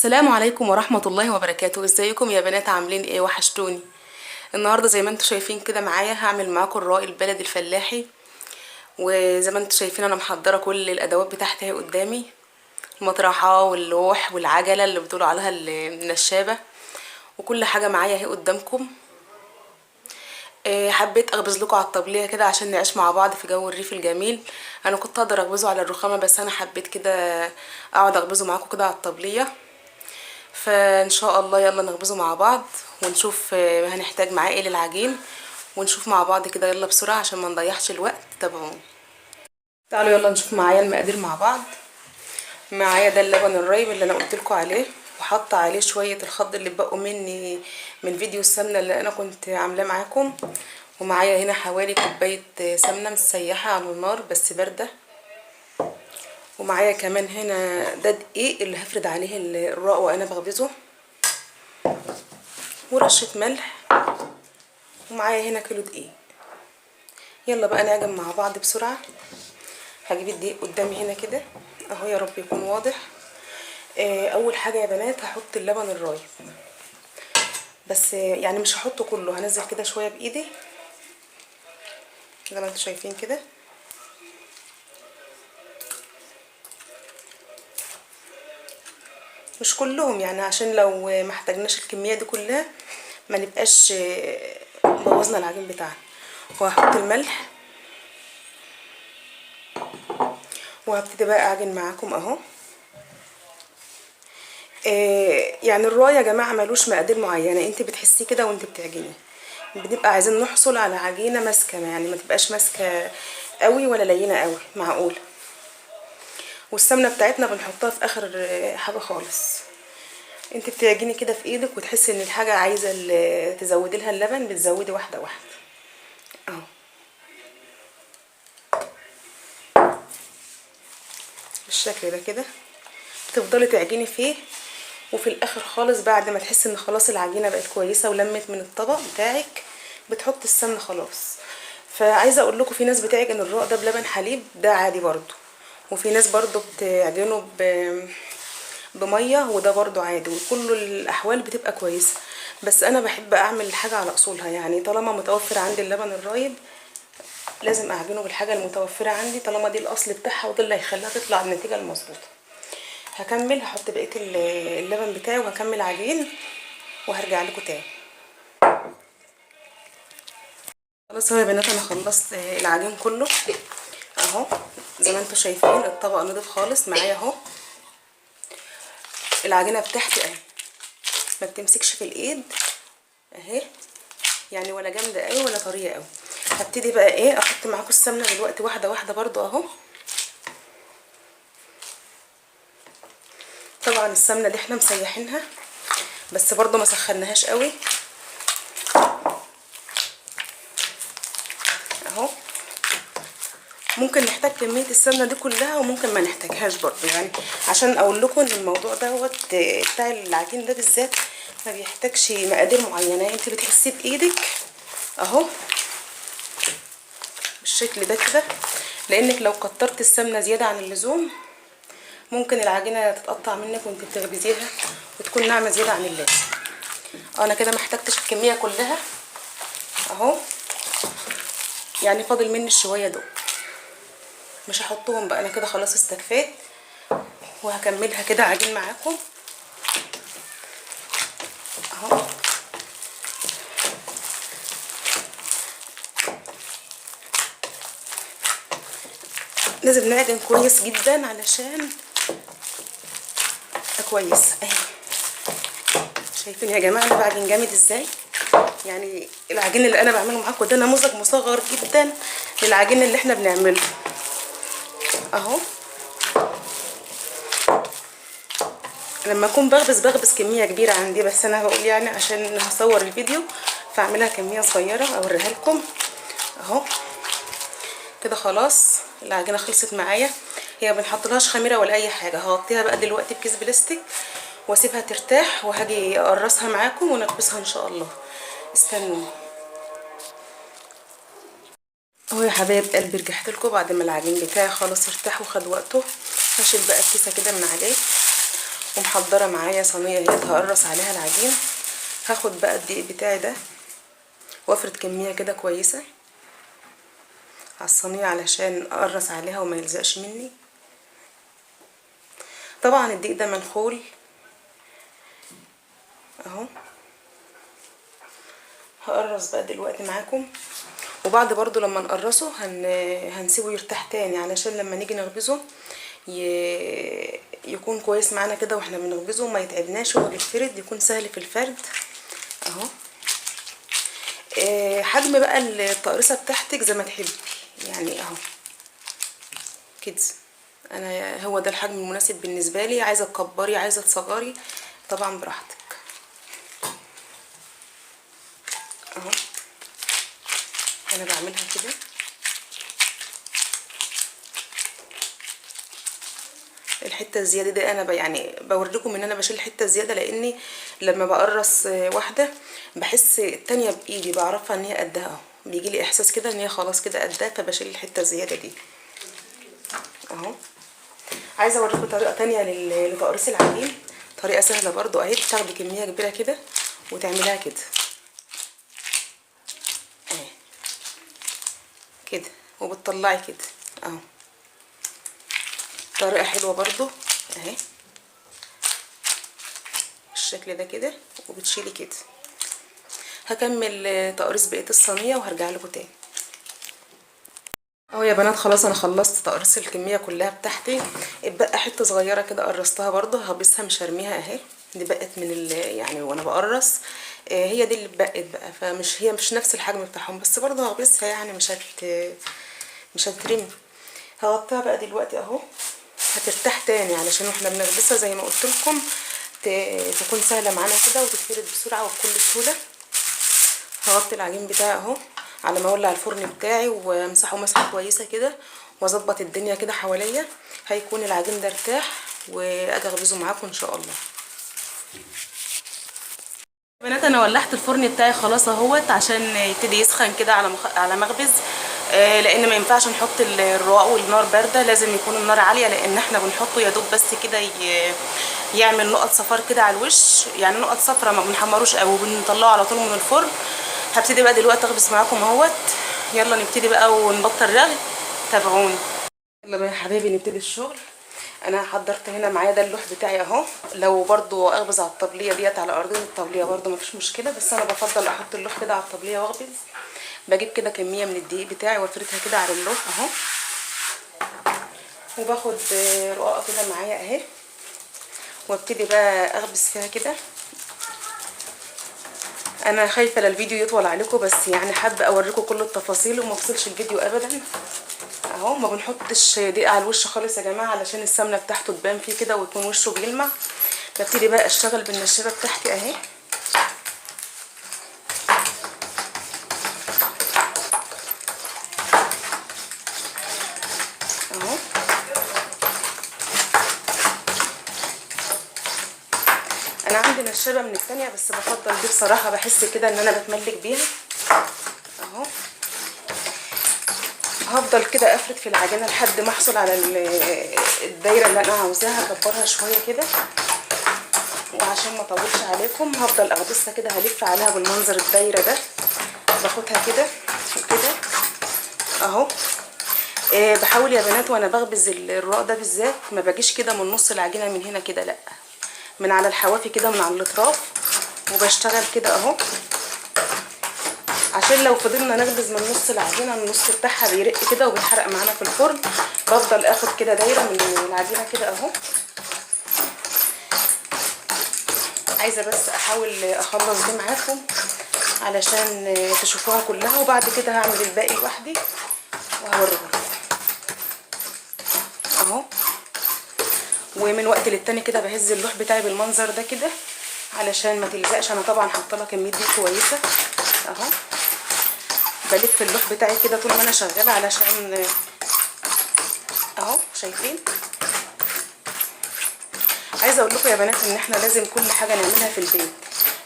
السلام عليكم ورحمة الله وبركاته. ازيكم يا بنات؟ عاملين ايه؟ وحشتوني. النهاردة زي ما انتم شايفين كده معايا هعمل معاكم الرقاق البلدي الفلاحي. وزي ما انتم شايفين انا محضرة كل الادوات بتاعتي اهي قدامي: المطرحة واللوح والعجلة اللي بتقولوا عليها النشابة، وكل حاجة معايا اهي قدامكم. حبيت اخبز لكم على الطبلية كده عشان نعيش مع بعض في جو الريف الجميل. انا كنت اقدر اخبزه على الرخامة، بس انا حبيت كده اقعد اخبزه معاكم كده على الطبلية. فان شاء الله يلا نخبزه مع بعض ونشوف هنحتاج معاه ايه للعجين، ونشوف مع بعض كده. يلا بسرعة عشان ما نضيعش الوقت، تابعوني. تعالوا يلا نشوف معايا المقادير مع بعض. معايا ده اللبن الرايب اللي انا قلت لكم عليه، وحاطه عليه شويه الخض اللي بقوا مني من فيديو السمنه اللي انا كنت عاملاه معاكم. ومعايا هنا حوالي كوبايه سمنه مسيحه على النار بس بارده. ومعايا كمان هنا ده دقيق اللي هفرد عليه الرق وانا بخبزه، ورشه ملح. ومعايا هنا كيلو دقيق. يلا بقى نعجن مع بعض بسرعه. هجيب الدقيق قدامي هنا كده اهو، يا رب يكون واضح. اول حاجه يا بنات هحط اللبن الرايب، بس يعني مش هحطه كله، هنزل كده شويه بايدي زي ما انتم شايفين كده. مش كلهم يعني، عشان لو ما احتاجناش الكميه دي كلها ما نبقاش بوظنا العجين بتاعنا. وهحط الملح، وهبتدي بقى اعجن معاكم اهو. يعني الرايه يا جماعه ملوش مقادير معينه، انت بتحسيه كده وانت بتعجني. بنبقى عايزين نحصل على عجينه ماسكه، يعني ما تبقاش ماسكه قوي ولا لينه قوي، معقوله. والسمنه بتاعتنا بنحطها في اخر حاجه خالص. انت بتعجني كده في ايدك وتحسي ان الحاجه عايزه تزودي لها اللبن، بتزودي واحده واحده اهو بالشكل ده كده. تفضلي تعجني فيه، وفي الاخر خالص بعد ما تحسي ان خلاص العجينه بقت كويسه ولمت من الطبق بتاعك بتحطي السمنه خلاص. فعايزه اقول لكم في ناس بتعجن الرق ده بلبن حليب، ده عادي برضو. وفي ناس برضو بتعجنه بميه، وده برضو عادي، وكل الاحوال بتبقى كويسه. بس انا بحب اعمل الحاجه على اصولها، يعني طالما متوفر عندي اللبن الرايب لازم اعجنه بالحاجه المتوفره عندي، طالما دي الاصل بتاعها وده اللي هيخليها تطلع النتيجه المظبوطه. هكمل، هحط بقيه اللبن بتاعي وهكمل عجين وهرجع لكم تاني. خلاص اهو يا بنات انا خلصت العجين كله اهو. زي ما انتم شايفين الطبق نضيف خالص معايا اهو. العجينه بتاعتي اهي ما بتمسكش في الايد اهي، يعني ولا جامده قوي ولا طريه قوي. هبتدي بقى ايه احط معاكم السمنه دلوقتي واحده واحده برضو اهو. طبعا السمنه دي احنا مسيحينها بس برضو ما سخناهاش قوي اهو. ممكن نحتاج كميه السمنه دي كلها وممكن ما نحتاجهاش برضو، يعني عشان اقول لكم ان الموضوع دوت بتاع العجين ده بالذات ما بيحتاجش مقادير معينه، انت بتحسيه بايدك اهو بالشكل ده كده. لانك لو كترت السمنه زياده عن اللزوم ممكن العجينه تتقطع منك وانت بتخبزيها وتكون ناعمه زياده عن اللازم. انا كده ما احتاجتش الكميه كلها اهو، يعني فاضل مني الشويه دول مش هحطهم بقى، انا كده خلاص استكفيت. وهكملها كده عجين معاكم اهو. لازم نعجن كويس جدا علشان كويس اهي. شايفين يا جماعه انا بعجن جامد ازاي؟ يعني العجين اللي انا بعمله معاكم ده نموذج مصغر جدا للعجين اللي احنا بنعمله اهو. لما اكون بخبز كميه كبيره عندي، بس انا بقول يعني عشان هصور الفيديو فاعملها كميه صغيره اوريها لكم اهو كده. خلاص العجينه خلصت معايا، هي بنحطلهاش خميره ولا اي حاجه. هغطيها بقى دلوقتي بكيس بلاستيك واسيبها ترتاح، وهاجي اقرصها معاكم ونخبزها ان شاء الله. استنوني اهو يا حبايب قلبي. رجعت لكم بعد ما العجين بتاعي خلاص ارتاح وخد وقته. هشيل بقى الكيسه كده من عليه ومحضره معايا صينيه اهي هقرص عليها العجين. هاخد بقى الدقيق بتاعي ده وافرد كميه كده كويسه على الصينيه علشان اقرص عليها وما يلزقش مني. طبعا الدقيق ده منخول اهو. هقرص بقى دلوقتي معاكم، وبعد برضو لما نقرصه هنسيبه يرتاح تاني علشان لما نيجي نخبزه يكون كويس معانا كده واحنا بنخبزه، ما يتعبناش وهو بيتفرد، يكون سهل في الفرد اهو. حجم بقى التقريصه بتاعتك زي ما تحبي يعني اهو كده. انا هو ده الحجم المناسب بالنسبه لي، عايزه تكبري عايزه تصغري طبعا براحتك اهو. انا بعملها كده الحته الزياده دي انا يعني بوريكم ان انا بشيل الحته الزياده، لاني لما بقرص واحده بحس التانية بايدي بعرفها ان هي قدها اهو، بيجي لي احساس كده ان هي خلاص كده قدها، فبشيل الحته الزياده دي اهو. عايزه اوريكم طريقه تانية لتقريص العجين، طريقه سهله برضو اهي. بتاخدي كميه كبيره كده وتعملها كده اهي كده وبتطلعي كده اهو. طريقه حلوه برضو اهي بالشكل ده كده، وبتشيلي كده. هكمل تقريص بقيه الصينيه وهرجع لكم تاني اهو يا بنات. خلاص انا خلصت تقريص الكميه كلها بتاعتي، اتبقى حته صغيره كده قرصتها برضو هبسها مش هرميها اهي. دي بقت من يعني وانا بقرص هي دي اللي اتبقت بقى، فمش هي مش نفس الحجم بتاعهم، بس برضو هبسها يعني مش هترمي. هغطيها بقى دلوقتي اهو هترتاح تاني علشان واحنا بنغبسها زي ما قلت لكم تكون سهله معانا كده وتتفرد بسرعه وبكل سهوله. هغطي العجين بتاعي اهو على ما اولع الفرن بتاعي وامسحه مسحه كويسه كده واظبط الدنيا كده حواليا، هيكون العجين ده ارتاح واجي اخبزه معاكم ان شاء الله. بنات انا ولعت الفرن بتاعي خلاص اهوت عشان يبتدي يسخن كده على مخبز، لان ما ينفعش نحط الرقاق والنار بارده، لازم يكون النار عاليه، لان احنا بنحطه يا دوب بس كده يعمل نقط صفار كده على الوش، يعني نقط صفرا ما بنحمروش قوي وبنطلعه على طول من الفرن. هبتدي بقى دلوقتي اخبز معاكم اهوت. يلا نبتدي بقى ونبطل رغي، تابعوني. يلا بقى يا حبايبي نبتدي الشغل. انا حضرت هنا معايا ده اللوح بتاعي اهو، لو برضو اخبز على الطبليه ديت على ارضيه الطبليه برضو مفيش مشكله، بس انا بفضل احط اللوح كده على الطبليه واخبز. بجيب كده كميه من الدقيق بتاعي وافردها كده على اللوح اهو، وباخد رقاقه كده معايا اهي وابتدي بقى اخبز فيها كده. انا خايفه الفيديو يطول عليكم، بس يعني حابه اوريكم كل التفاصيل وما افصلش الفيديو ابدا اهو. ما بنحطش دقيق على الوش خالص يا جماعه علشان السمنه بتاعته تبان فيه كده ويكون وشه بيلمع. ببتدي بقى اشتغل بالنشابه بتاعتي اهي اهو. انا عندي نشابه من الثانيه بس بفضل دي بصراحه، بحس كده ان انا بتملك بيها اهو. هفضل كده افرد في العجينه لحد ما احصل على الدايره اللي انا عاوزاها، اكبرها شويه كده، وعشان ما اطولش عليكم هفضل اغبسها كده، هلف عليها بالمنظر الدايره ده، باخدها كده وكده اهو. بحاول يا بنات وانا بخبز الرقاق ده بالذات ما باجيش كده من نص العجينه من هنا كده، لا من على الحوافي كده من على الاطراف، وبشتغل كده اهو عشان لو فضلنا نخبز من نص العجينه النص بتاعها بيرق كده وبيتحرق معانا في الفرن. بفضل اخد كده دايره من العجينه كده اهو. عايزه بس احاول اخلص دي معاكم علشان تشوفوها كلها، وبعد كده هعمل الباقي لوحدي وهوريكم اهو. ومن وقت للتاني كده بهز اللوح بتاعي بالمنظر ده كده علشان ما تلزقش. انا طبعا حاطه لها كميه دي كويسه اهو. بلف اللوح بتاعي كده طول ما انا شغاله علشان اهو شايفين. عايزه اقول لكم يا بنات ان احنا لازم كل حاجه نعملها في البيت،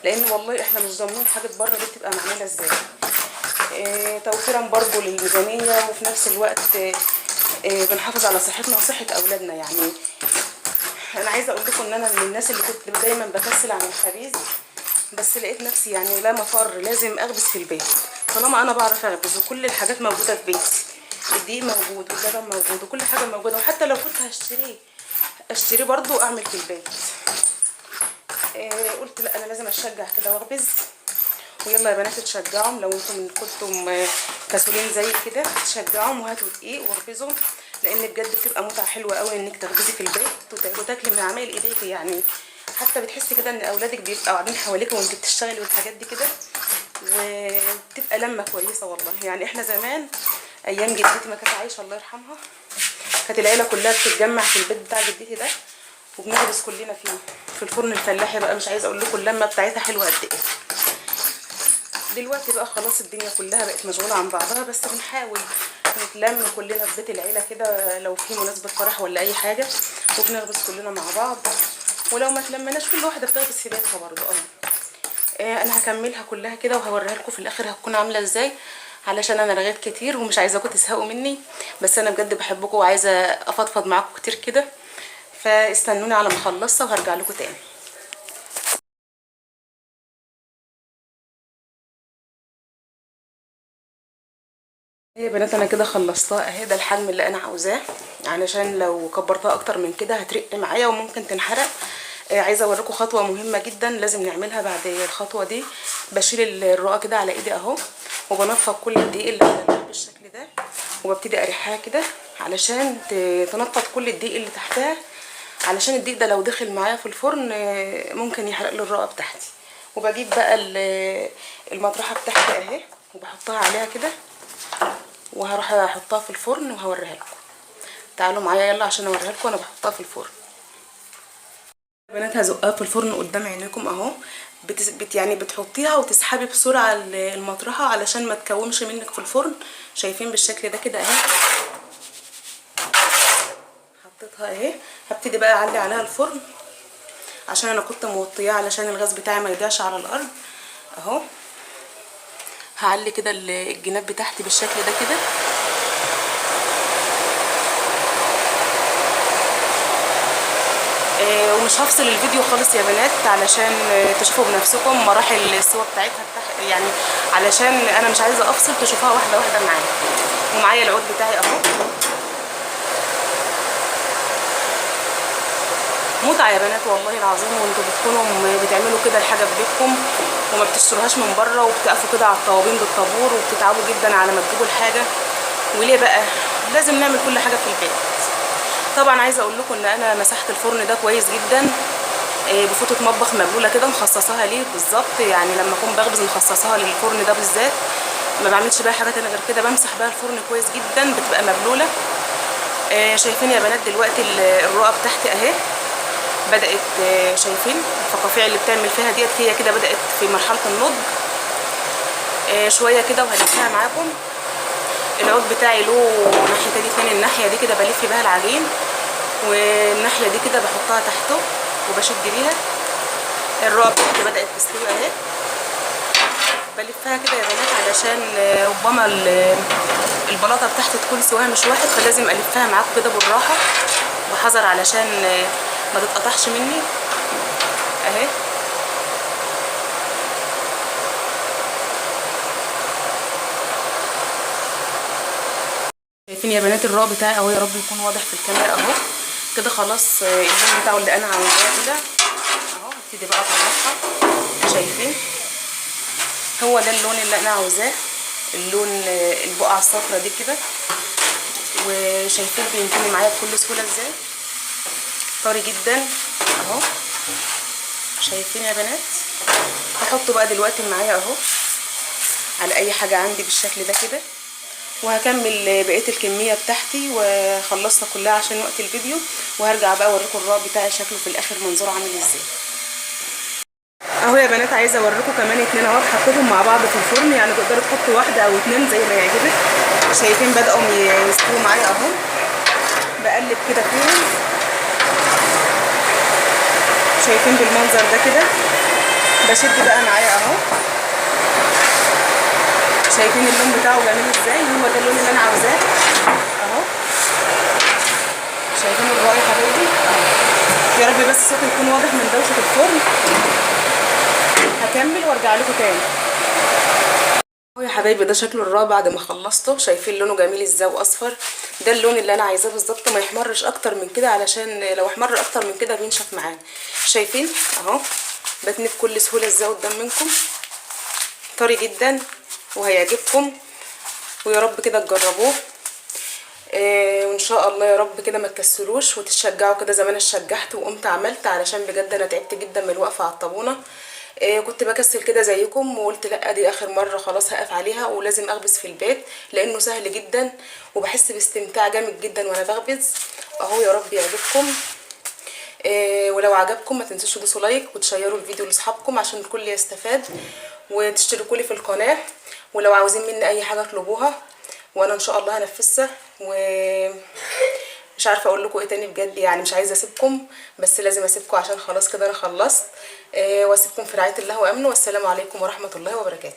لان والله احنا مش ضامنين حاجه بره دي بتبقى معموله ازاي. توفيرا برضو للميزانيه، وفي نفس الوقت بنحافظ على صحتنا وصحه اولادنا. يعني انا عايزه اقول لكم ان انا من الناس اللي كنت دايما بكسل عن الخبيز، بس لقيت نفسي يعني لا مفر، لازم اخبز في البيت. طالما انا بعرف اخبز وكل الحاجات موجوده في بيتي، الدقيق موجود واللبن موجود وكل حاجه موجوده، وحتى لو كنت اشتريه برضو اعمل في البيت. قلت لا انا لازم اتشجع كده واخبز. ويلا يا بنات تشجعهم، لو انتم كنتم كسولين زي كده تشجعهم وهاتوا دقيق واخبزوا، لان بجد بتبقى متعه حلوه قوي انك تخبزي في البيت وتاكلي من عمايل ايديك. يعني حتى بتحسي كده ان اولادك بيبقوا قاعدين حواليك وانت بتشتغلي والحاجات دي كده، وبتبقى لمه كويسه والله. يعني احنا زمان ايام جدتي ما كانت عايشه الله يرحمها، كانت العيله كلها بتتجمع في البيت بتاع جدتي ده وبنخبز كلنا فيه في الفرن الفلاحي بقى. مش عايزه اقول لكم اللمه بتاعتها حلوه قد ايه. دلوقتي بقى خلاص الدنيا كلها بقت مشغوله عن بعضها، بس بنحاول نتلم كلنا في بيت العيله كده لو في مناسبه فرح ولا اي حاجه، وبنخبز كلنا مع بعض. ولو ما تلمناش كل واحده بتخبز في بيتها برضه. انا هكملها كلها كده وهوريها لكم في الاخر هتكون عامله ازاي، علشان انا رغيت كتير ومش عايزاكم تزهقوا مني، بس انا بجد بحبكم وعايزه افضفض معاكم كتير كده. فاستنوني على ما اخلصها وهرجع لكم تاني. يا بنات انا كده خلصتها اهي، ده الحجم اللي انا عاوزاه، علشان لو كبرتها اكتر من كده هترق معايا وممكن تنحرق. عايزه اوريكم خطوه مهمه جدا لازم نعملها بعد الخطوه دي. بشيل الرقه كده على ايدي اهو، وبنفض كل الدقيق اللي على بالشكل ده، وببتدي اريحها كده علشان تنفض كل الدقيق اللي تحتها، علشان الدقيق ده لو دخل معايا في الفرن ممكن يحرق لي الرقه بتاعتي. وبجيب بقى المطرحه بتاعتي اهي وبحطها عليها كده، وهروح احطها في الفرن وهوريها لكم. تعالوا معايا يلا عشان اوريها لكم انا بحطها في الفرن. بنات هزقها في الفرن قدام عينيكم اهو. يعني بتحطيها وتسحبي بسرعه المطرحه علشان ما تكومش منك في الفرن. شايفين بالشكل ده كده اهي، حطيتها اهي. هبتدي بقى اعلي عليها الفرن عشان انا كنت موطياه علشان الغاز بتاعي ما يضيعش على الارض اهو. هعلي كده الجناب بتاعتي بالشكل ده كده، ومش هفصل الفيديو خالص يا بنات علشان تشوفوا بنفسكم مراحل السوا بتاعتها يعني علشان انا مش عايزه افصل، تشوفوها واحده واحده معايا. ومعايا العود بتاعي اهو. متعه يا بنات والله العظيم، وانتوا بتكونوا بتعملوا كده الحاجه في بيتكم وما بتشتروهاش من بره، وبتقفوا كده على الطوابين بالطابور وبتتعبوا جدا على ما تجيبوا الحاجه. وليه بقى لازم نعمل كل حاجه في البيت؟ طبعا عايزه اقول لكم ان انا مسحت الفرن ده كويس جدا بفوطه مطبخ مبلوله كده، مخصصاها ليه بالظبط. يعني لما اكون بخبز مخصصاها للفرن ده بالذات، ما بعملش بقى حاجه تانية غير كده، بمسح بقى الفرن كويس جدا بتبقى مبلوله. شايفين يا بنات دلوقتي الرقه بتاعتي اهي بدات، شايفين الفقاقيع اللي بتعمل فيها ديت هي كده بدات في مرحله النضج. شويه كده وهلفها معاكم. العود بتاعي له ناحيتين اتنين، الناحيه دي كده بلف بيها العجين، والناحيه دي كده بحطها تحته وبشد بيها. الرقه بتاعتي بدات تستوي اهي، بلفها كده يا بنات علشان ربما البلاطه بتاعتي تكون سواها مش واحد، فلازم الفها معاكم كده بالراحه بحذر علشان ما تتقطعش مني اهي. شايفين يا بنات الرق بتاعي اهو، يا رب يكون واضح في الكاميرا اهو كده. خلاص اللون بتاعه اللي انا عاوزاه كده اهو. هبتدي بقى اطلعها. شايفين هو ده اللون اللي انا عاوزاه، اللون البقعه الصفرا دي كده. وشايفين بينتهي معايا بكل سهوله ازاي، طري جدا اهو. شايفين يا بنات؟ هحطه بقى دلوقتي معايا اهو على اي حاجه عندي بالشكل ده كده، وهكمل بقيه الكميه بتاعتي وخلصها كلها عشان وقت الفيديو، وهرجع بقى اوريكم الرق بتاعي شكله في الاخر منظره عامل ازاي اهو. يا بنات عايزه اوريكم كمان اتنين اهو حطيتهم مع بعض في الفرن، يعني تقدروا تحطوا واحده او اتنين زي ما يعجبك. شايفين بداوا يستووا معايا اهو، بقلب كده فيهم. شايفين بالمنظر ده كده، بشد بقى معايا اهو. شايفين اللون بتاعه جميل ازاي، هو ده اللون اللي انا عاوزاه اهو. شايفين الرق يا حبايبي اهو. يا رب بس الصوت يكون واضح من دوشه الفرن. هكمل وارجع لكم تاني اهو يا حبايبي. ده شكله الرابع بعد ما خلصته. شايفين لونه جميل ازاي واصفر؟ ده اللون اللي انا عايزاه بالظبط. ما يحمرش اكتر من كده علشان لو احمر اكتر من كده بينشف معانا. شايفين اهو بتني بكل سهوله ازاي قدام منكم. طري جدا وهيعجبكم، ويا رب كده تجربوه. وان شاء الله يا رب كده ما تكسلوش وتشجعوا كده زي ما انا اتشجعت وقمت عملت، علشان بجد انا تعبت جدا من الوقفه على الطابونه. كنت بكسل كده زيكم وقلت لا دي اخر مره خلاص هقف عليها ولازم اخبز في البيت لانه سهل جدا وبحس باستمتاع جامد جدا وانا بخبز اهو. يا رب يعجبكم. ولو عجبكم ما تنسوش تدوسوا لايك وتشيروا الفيديو لاصحابكم عشان الكل يستفاد، وتشتركوا لي في القناه، ولو عاوزين مني اي حاجه اطلبوها وانا ان شاء الله هنفذها. ومش عارفه اقول لكم ايه تاني بجد، يعني مش عايزه اسيبكم بس لازم اسيبكم عشان خلاص كده انا خلصت. واسيبكم في رعايه الله وامنه، والسلام عليكم ورحمه الله وبركاته.